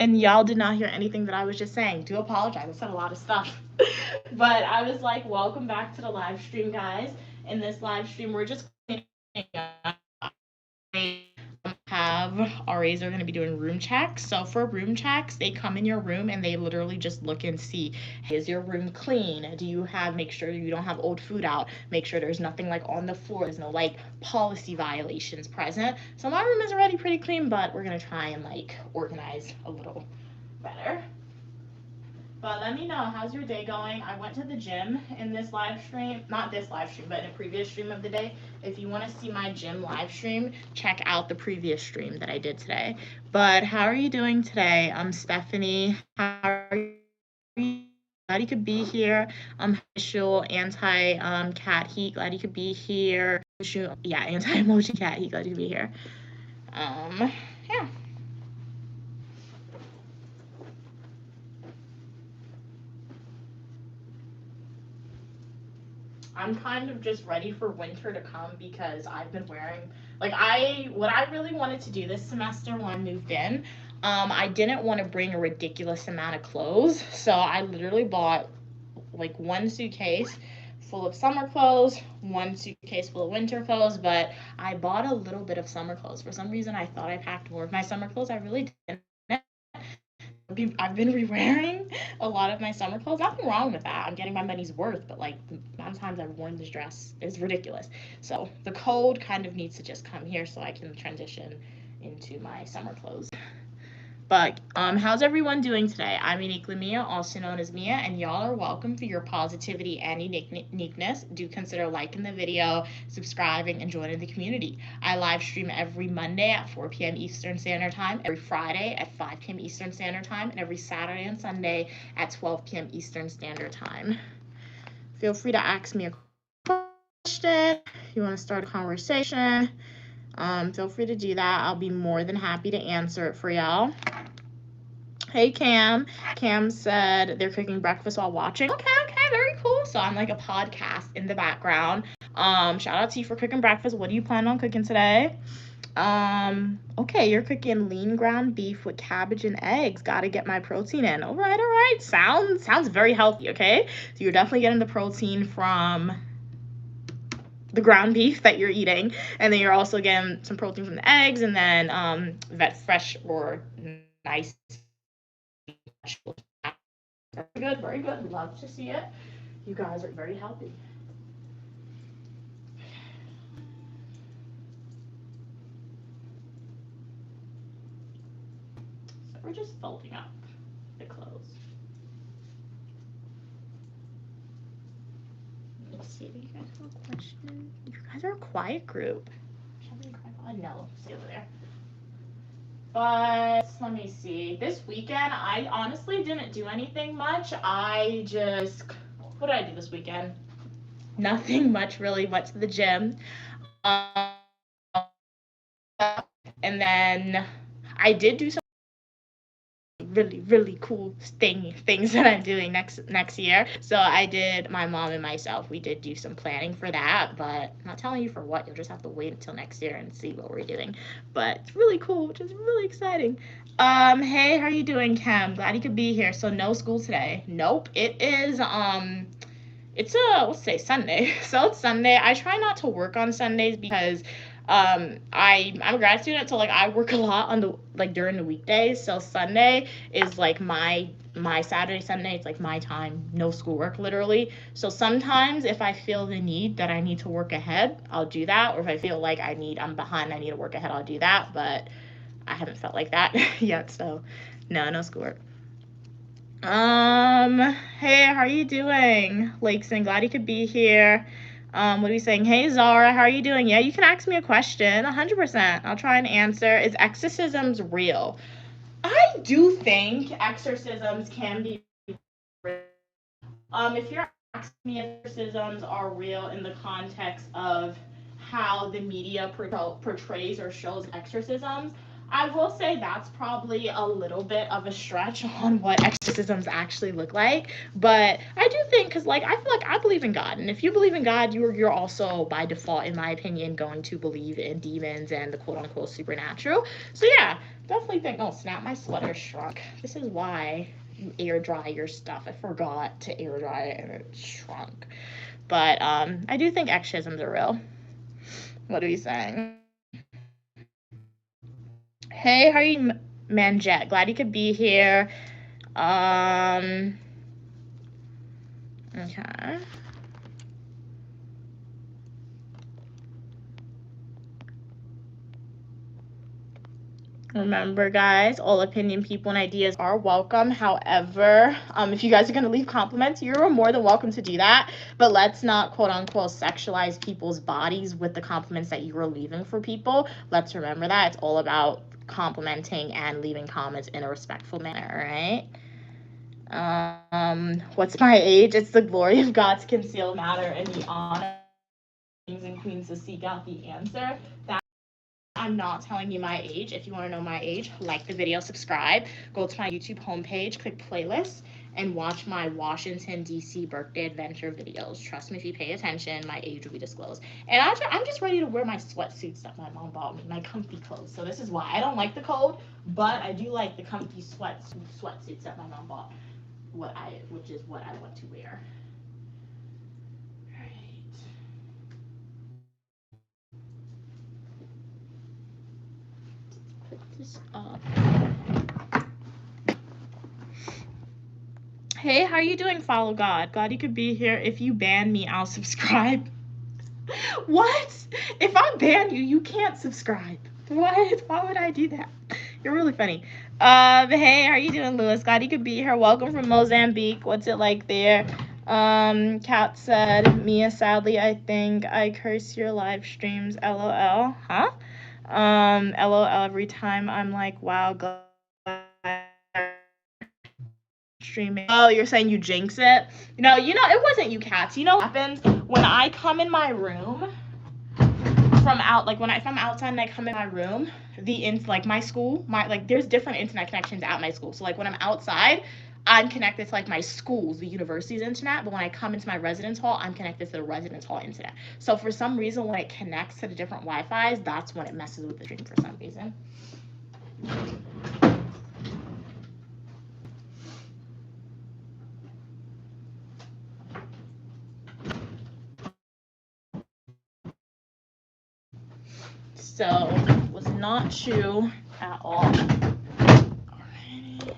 And y'all did not hear anything that I was just saying. Do apologize. I said a lot of stuff. But I was like, welcome back to the live stream, guys. In this live stream, we're just have RAs are going to be doing room checks. So for room checks, they come in your room and they literally just look and see, hey, is your room clean? Do you have, make sure you don't have old food out, make sure there's nothing like on the floor, there's no like policy violations present. So my room is already pretty clean, but we're going to try and like organize a little better. But let me know, how's your day going? I went to the gym in this live stream, not this live stream, but in a previous stream of the day. If you want to see my gym live stream, check out the previous stream that I did today. But how are you doing today? Stephanie, how are you? Glad you could be here. Visual anti cat heat, glad you could be here. Yeah, anti emoji cat heat, glad you could be here. Yeah. I'm kind of just ready for winter to come because I've been wearing like what I really wanted to do this semester when I moved in. I didn't want to bring a ridiculous amount of clothes, so I literally bought like one suitcase full of summer clothes, one suitcase full of winter clothes, but I bought a little bit of summer clothes. For some reason, I thought I packed more of my summer clothes. I really didn't. I've been re-wearing a lot of my summer clothes. Nothing wrong with that. I'm getting my money's worth, but like the amount of times I've worn this dress is ridiculous. So the cold kind of needs to just come here so I can transition into my summer clothes. But how's everyone doing today? I'm Uniquely Mia, also known as Mia, and y'all are welcome for your positivity and uniqueness. Do consider liking the video, subscribing, and joining the community. I live stream every Monday at 4 p.m. Eastern Standard Time, every Friday at 5 p.m. Eastern Standard Time, and every Saturday and Sunday at 12 p.m. Eastern Standard Time. Feel free to ask me a question. If you want to start a conversation, feel free to do that. I'll be more than happy to answer it for y'all. Hey, Cam. Cam said they're cooking breakfast while watching. Okay, very cool. So I'm like a podcast in the background. Shout out to you for cooking breakfast. What do you plan on cooking today? Okay, you're cooking lean ground beef with cabbage and eggs. Gotta get my protein in. All right. Sounds very healthy, okay? So you're definitely getting the protein from the ground beef that you're eating, and then you're also getting some protein from the eggs, and then fresh or nice. Very good. Love to see it. You guys are very healthy. So we're just folding up the clothes. Let's see if you guys have a question. You guys are a quiet group. No, stay over there. But let me see. This weekend, I honestly didn't do anything much. What did I do this weekend? Nothing much really. Went to the gym. And then I did do some really cool things that I'm doing next year. So I did, my mom and myself, we did do some planning for that, but I'm not telling you for what. You'll just have to wait until next year and see what we're doing. But it's really cool, which is really exciting. Hey, how are you doing, Kim? Glad you could be here. So no school today. Nope. It is it's let's say Sunday. So it's Sunday. I try not to work on Sundays because I'm a grad student, so like I work a lot on the like during the weekdays. So Sunday is like my Saturday, Sunday, it's like my time, no schoolwork literally. So sometimes if I feel the need that I need to work ahead, I'll do that. Or if I feel like I'm behind, I need to work ahead, I'll do that. But I haven't felt like that yet, so no schoolwork. Hey, how are you doing? Lakeson, glad you could be here. What are we saying? Hey, Zara, how are you doing? Yeah, you can ask me a question, 100%. I'll try and answer. Is exorcisms real? I do think exorcisms can be real. If you're asking me if exorcisms are real in the context of how the media portrays or shows exorcisms, I will say that's probably a little bit of a stretch on what exorcisms actually look like. But I do think, because like I feel like I believe in God, and if you believe in God, you're also by default, in my opinion, going to believe in demons and the quote unquote supernatural. So yeah, definitely think, oh snap, my sweater shrunk. This is why you air dry your stuff. I forgot to air dry it and it shrunk. But I do think exorcisms are real. What are you saying? Hey, how are you, Manjet? Glad you could be here. Okay. Remember, guys, all opinion, people, and ideas are welcome. However, if you guys are going to leave compliments, you're more than welcome to do that. But let's not, quote unquote, sexualize people's bodies with the compliments that you are leaving for people. Let's remember that. It's all about complimenting and leaving comments in a respectful manner, right? What's my age? It's the glory of God to conceal matter and the honor of kings and queens to seek out the answer. I'm not telling you my age. If you want to know my age, like the video, subscribe, go to my YouTube homepage, click playlist, and watch my Washington, D.C. birthday adventure videos. Trust me, if you pay attention, my age will be disclosed. And I'm just ready to wear my sweatsuits that my mom bought me, my comfy clothes. So this is why. I don't like the cold, but I do like the comfy sweatsuits that my mom bought, which is what I want to wear. This up. Hey, how are you doing, Follow God? Glad you could be here. If you ban me, I'll subscribe. What? If I ban you, you can't subscribe. What? Why would I do that? You're really funny. Hey, how are you doing, Lewis? Glad you could be here. Welcome from Mozambique. What's it like there? Kat said, Mia, sadly, I think I curse your live streams. LOL. Huh? LOL every time. I'm like, wow, glad streaming. Oh, you're saying you jinx it? No, it wasn't you, Cats. You know what happens when I come in my room if I'm outside and I come in my room, my school, there's different internet connections at my school. So like when I'm outside, I'm connected to like my school's, the university's internet, but when I come into my residence hall, I'm connected to the residence hall internet. So for some reason, when it connects to the different Wi-Fi's, that's when it messes with the stream for some reason. So was not true at all. Alrighty.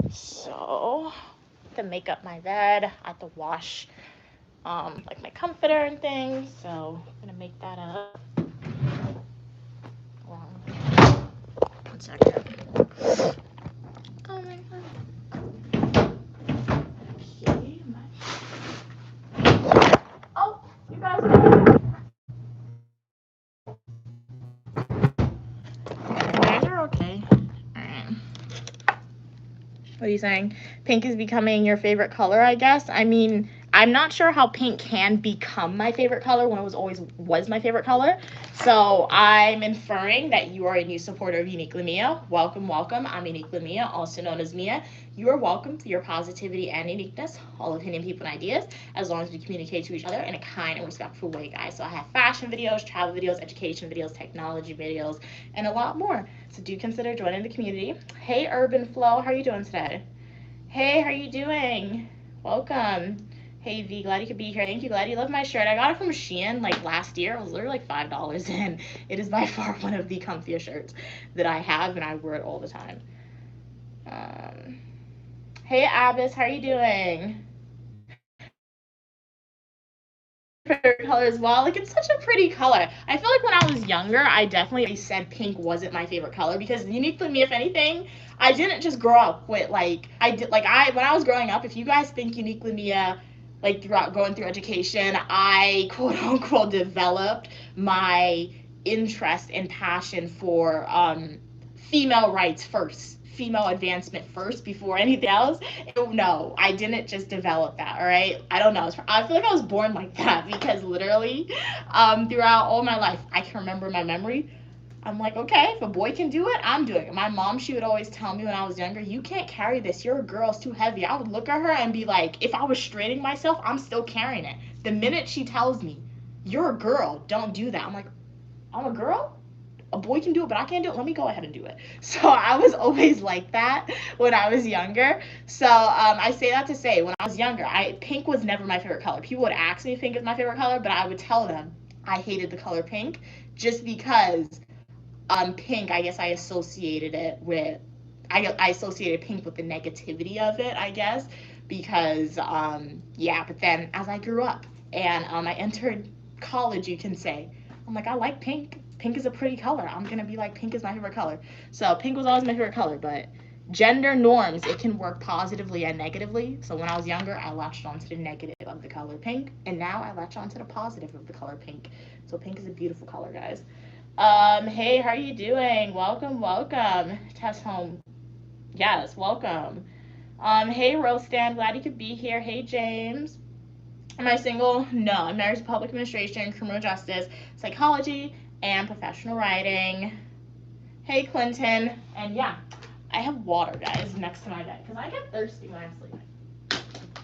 So to make up my bed, I have to wash like my comforter and things. So I'm gonna make that up. One second. Oh my god. Okay. Oh, you guys. Okay. Alright. What are you saying? Pink is becoming your favorite color, I guess. I mean, I'm not sure how pink can become my favorite color when it was my favorite color. So I'm inferring that you are a new supporter of Uniquely Mia. Welcome, welcome. I'm Uniquely Mia, also known as Mia. You are welcome for your positivity and uniqueness, all opinion, people, and ideas, as long as we communicate to each other in a kind and respectful way, guys. So I have fashion videos, travel videos, education videos, technology videos, and a lot more. So do consider joining the community. Hey, Urban Flow, how are you doing today? Hey, how are you doing? Welcome. Hey V, glad you could be here. Thank you, glad you love my shirt. I got it from Shein like last year. It was literally like $5 and it is by far one of the comfiest shirts that I have and I wear it all the time. Hey Abbas, how are you doing? Favorite color as well. Like it's such a pretty color. I feel like when I was younger, I definitely said pink wasn't my favorite color because Uniquely Me, if anything, I didn't just grow up with when I was growing up, if you guys think Uniquely Mia like throughout going through education, I quote unquote developed my interest and passion for female rights first, female advancement first before anything else. No, I didn't just develop that, all right? I don't know. I feel like I was born like that because literally throughout all my life, I can remember my memory. I'm like, okay, if a boy can do it, I'm doing it. My mom, she would always tell me when I was younger, you can't carry this. You're a girl. It's too heavy. I would look at her and be like, if I was straining myself, I'm still carrying it. The minute she tells me, you're a girl, don't do that. I'm like, I'm a girl? a boy can do it, but I can't do it. Let me go ahead and do it. So I was always like that when I was younger. So I say that to say, when I was younger, pink was never my favorite color. People would ask me if pink is my favorite color, but I would tell them I hated the color pink just because pink, I guess I associated it with, I associated pink with the negativity of it, I guess, because, yeah, but then as I grew up and I entered college, you can say, I'm like, I like pink. Pink is a pretty color. I'm going to be like, pink is my favorite color. So pink was always my favorite color, but gender norms, it can work positively and negatively. So when I was younger, I latched onto the negative of the color pink, and now I latch onto the positive of the color pink. So pink is a beautiful color, guys. Hey, how are you doing? Welcome, welcome. Tess home. Yes, welcome. Hey, Rostan, glad you could be here. Hey, James. Am I single? No, I'm married to public administration, criminal justice, psychology, and professional writing. Hey, Clinton. And yeah, I have water, guys, next to my bed because I get thirsty when I'm sleeping.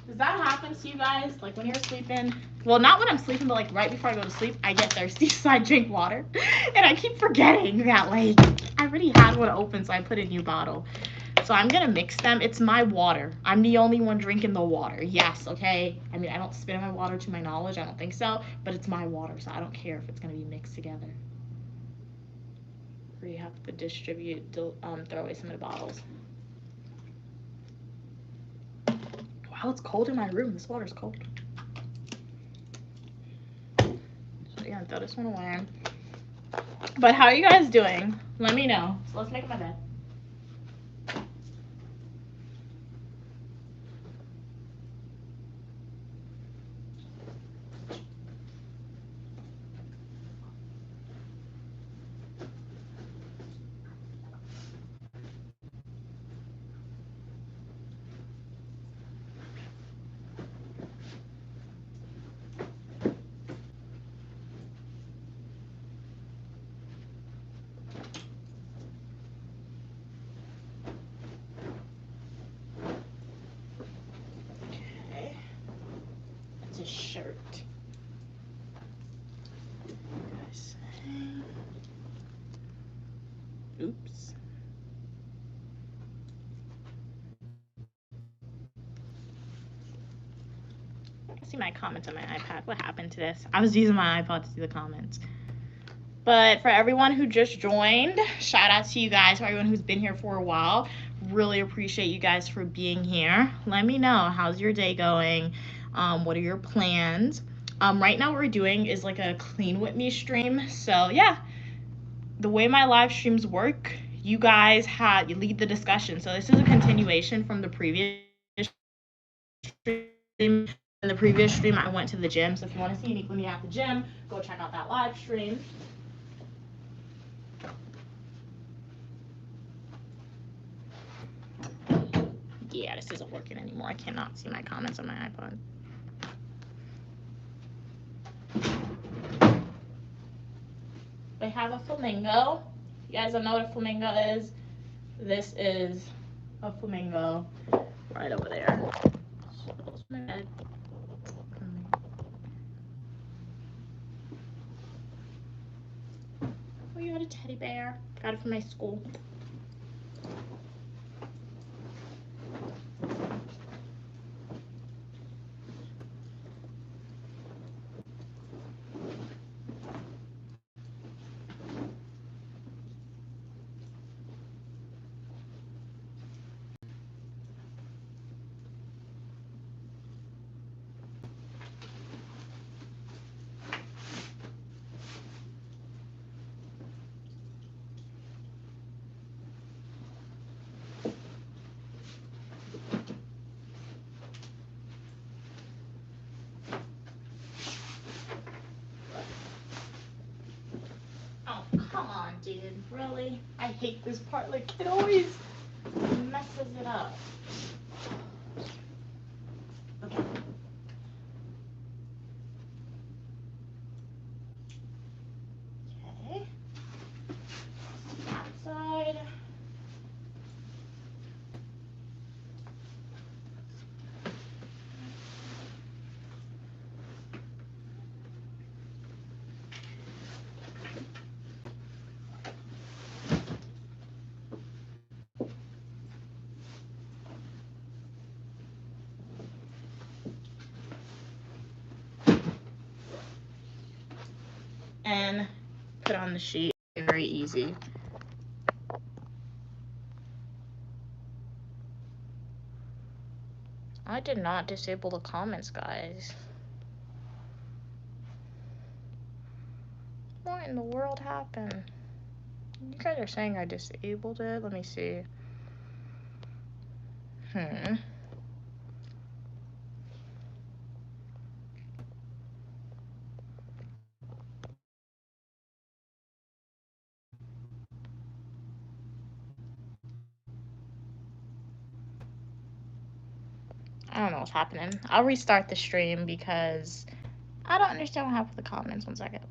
Does that happen to you guys? Like when you're sleeping? Well, not when I'm sleeping, but like right before I go to sleep, I get thirsty, so I drink water. And I keep forgetting that, like, I already had one open, so I put a new bottle. So I'm gonna mix them. It's my water. I'm the only one drinking the water. Yes, okay? I mean, I don't spit in my water to my knowledge. I don't think so. But it's my water, so I don't care if it's gonna be mixed together. We have to distribute, throw away some of the bottles. Wow, it's cold in my room. This water's cold. So yeah, throw this one away. But how are you guys doing? Let me know. So let's make my bed. Okay. It's a shirt. Oops. I see my comments on my iPad. What happened to this? I was using my iPod to see the comments. But for everyone who just joined, shout out to you guys. For everyone who's been here for a while, really appreciate you guys for being here. Let me know, how's your day going? What are your plans? Right now what we're doing is like a clean with me stream. So yeah, the way my live streams work, you guys you lead the discussion. So this is a continuation from the previous stream. In the previous stream, I went to the gym. So if you want to see me when you're at the gym, go check out that live stream. Yeah, this isn't working anymore. I cannot see my comments on my iPod. We have a flamingo. You guys don't know what a flamingo is? This is a flamingo right over there. Oh, you got a teddy bear. Got it from my school. Oh, come on, dude. Really? I hate this part. Like, it always messes it up. Okay. Okay. Outside. and put on the sheet. Very easy. I did not disable the comments, guys. What in the world happened? You guys are saying I disabled it. Let me see. I don't know what's happening. I'll restart the stream because I don't understand what happened with the comments. 1 second.